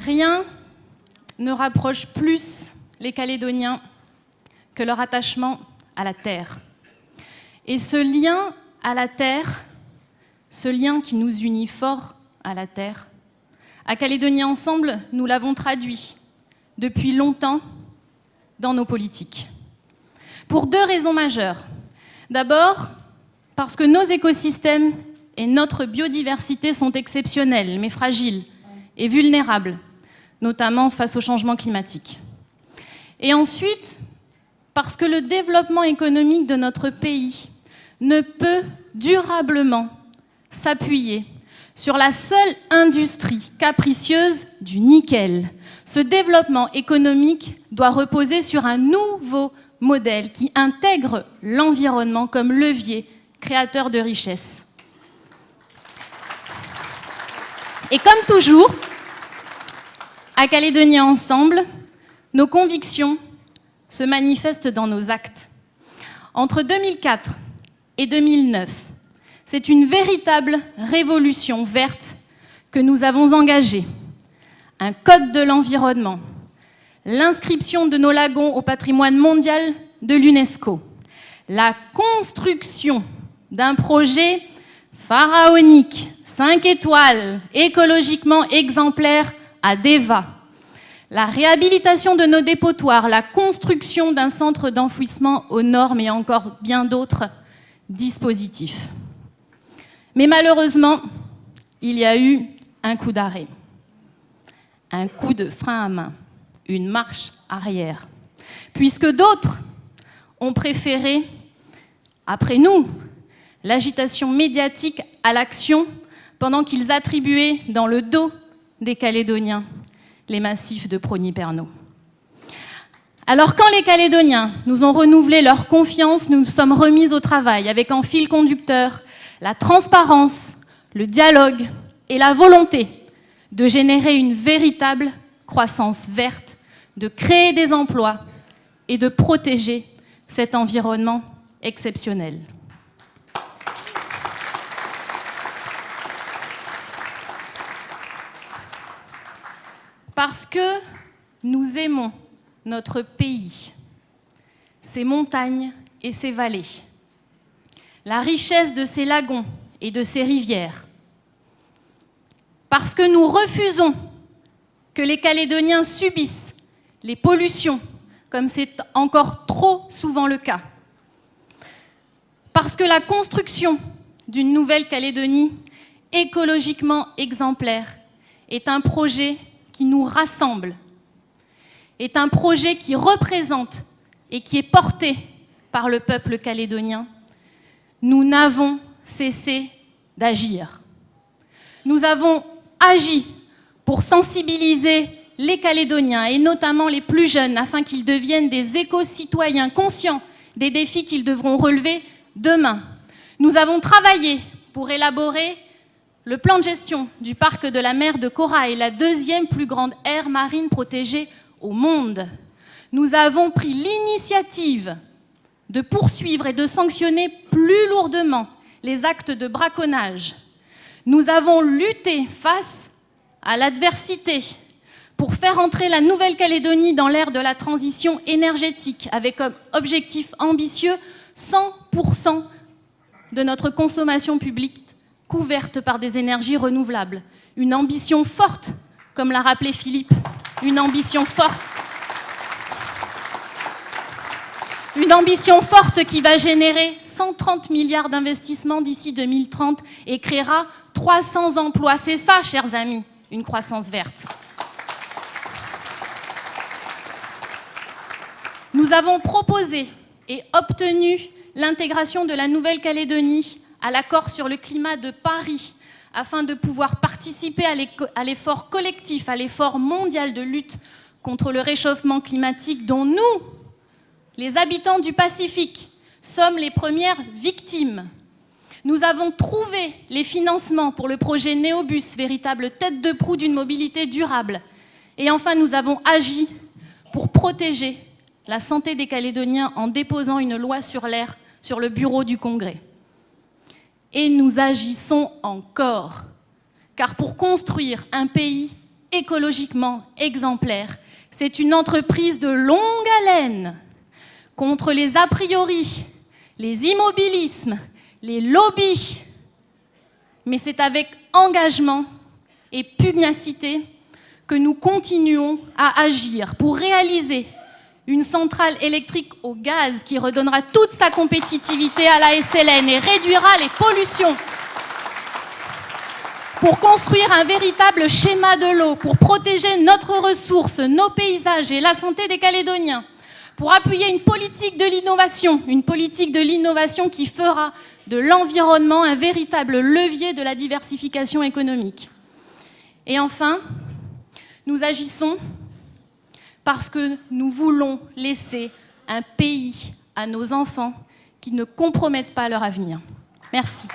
Rien ne rapproche plus les Calédoniens que leur attachement à la terre. Et ce lien à la terre, ce lien qui nous unit fort à la terre, à Calédonie Ensemble, nous l'avons traduit depuis longtemps dans nos politiques. Pour deux raisons majeures. D'abord, parce que nos écosystèmes et notre biodiversité sont exceptionnels, mais fragiles et vulnérables, notamment face au changement climatique. Et ensuite, parce que le développement économique de notre pays ne peut durablement s'appuyer sur la seule industrie capricieuse du nickel. Ce développement économique doit reposer sur un nouveau modèle qui intègre l'environnement comme levier créateur de richesses. Et comme toujours, à Calédonie Ensemble, nos convictions se manifestent dans nos actes. Entre 2004 et 2009, c'est une véritable révolution verte que nous avons engagée. Un code de l'environnement, l'inscription de nos lagons au patrimoine mondial de l'UNESCO, la construction d'un projet pharaonique, 5 étoiles, écologiquement exemplaire à Deva, la réhabilitation de nos dépotoirs, la construction d'un centre d'enfouissement aux normes et encore bien d'autres dispositifs. Mais malheureusement, il y a eu un coup d'arrêt, un coup de frein à main, une marche arrière, puisque d'autres ont préféré, après nous, l'agitation médiatique à l'action pendant qu'ils attribuaient dans le dos des Calédoniens les massifs de Prony-Pernot. Alors quand les Calédoniens nous ont renouvelé leur confiance, nous nous sommes remis au travail avec en fil conducteur la transparence, le dialogue et la volonté de générer une véritable croissance verte, de créer des emplois et de protéger cet environnement exceptionnel. Parce que nous aimons notre pays, ses montagnes et ses vallées, la richesse de ses lagons et de ses rivières. Parce que nous refusons que les Calédoniens subissent les pollutions, comme c'est encore trop souvent le cas. Parce que la construction d'une Nouvelle-Calédonie écologiquement exemplaire est un projet qui nous rassemble, est un projet qui représente et qui est porté par le peuple calédonien, nous n'avons cessé d'agir. Nous avons agi pour sensibiliser les Calédoniens, et notamment les plus jeunes, afin qu'ils deviennent des éco-citoyens conscients des défis qu'ils devront relever demain. Nous avons travaillé pour élaborer le plan de gestion du parc de la mer de Corail, la deuxième plus grande aire marine protégée au monde. Nous avons pris l'initiative de poursuivre et de sanctionner plus lourdement les actes de braconnage. Nous avons lutté face à l'adversité pour faire entrer la Nouvelle-Calédonie dans l'ère de la transition énergétique, avec comme objectif ambitieux 100% de notre consommation publique couverte par des énergies renouvelables. Une ambition forte, comme l'a rappelé Philippe, une ambition forte. Une ambition forte qui va générer 130 milliards d'investissements d'ici 2030 et créera 300 emplois. C'est ça, chers amis, une croissance verte. Nous avons proposé et obtenu l'intégration de la Nouvelle-Calédonie à l'accord sur le climat de Paris, afin de pouvoir participer à l'effort collectif, à l'effort mondial de lutte contre le réchauffement climatique dont nous, les habitants du Pacifique, sommes les premières victimes. Nous avons trouvé les financements pour le projet Néobus, véritable tête de proue d'une mobilité durable. Et enfin, nous avons agi pour protéger la santé des Calédoniens en déposant une loi sur l'air sur le bureau du Congrès. Et nous agissons encore, car pour construire un pays écologiquement exemplaire. C'est une entreprise de longue haleine contre les a priori, les immobilismes, les lobbies. Mais c'est avec engagement et pugnacité que nous continuons à agir pour réaliser une centrale électrique au gaz qui redonnera toute sa compétitivité à la SLN et réduira les pollutions. Pour construire un véritable schéma de l'eau, pour protéger notre ressource, nos paysages et la santé des Calédoniens, pour appuyer une politique de l'innovation qui fera de l'environnement un véritable levier de la diversification économique. Et enfin, nous agissons parce que nous voulons laisser un pays à nos enfants qui ne compromettent pas leur avenir. Merci.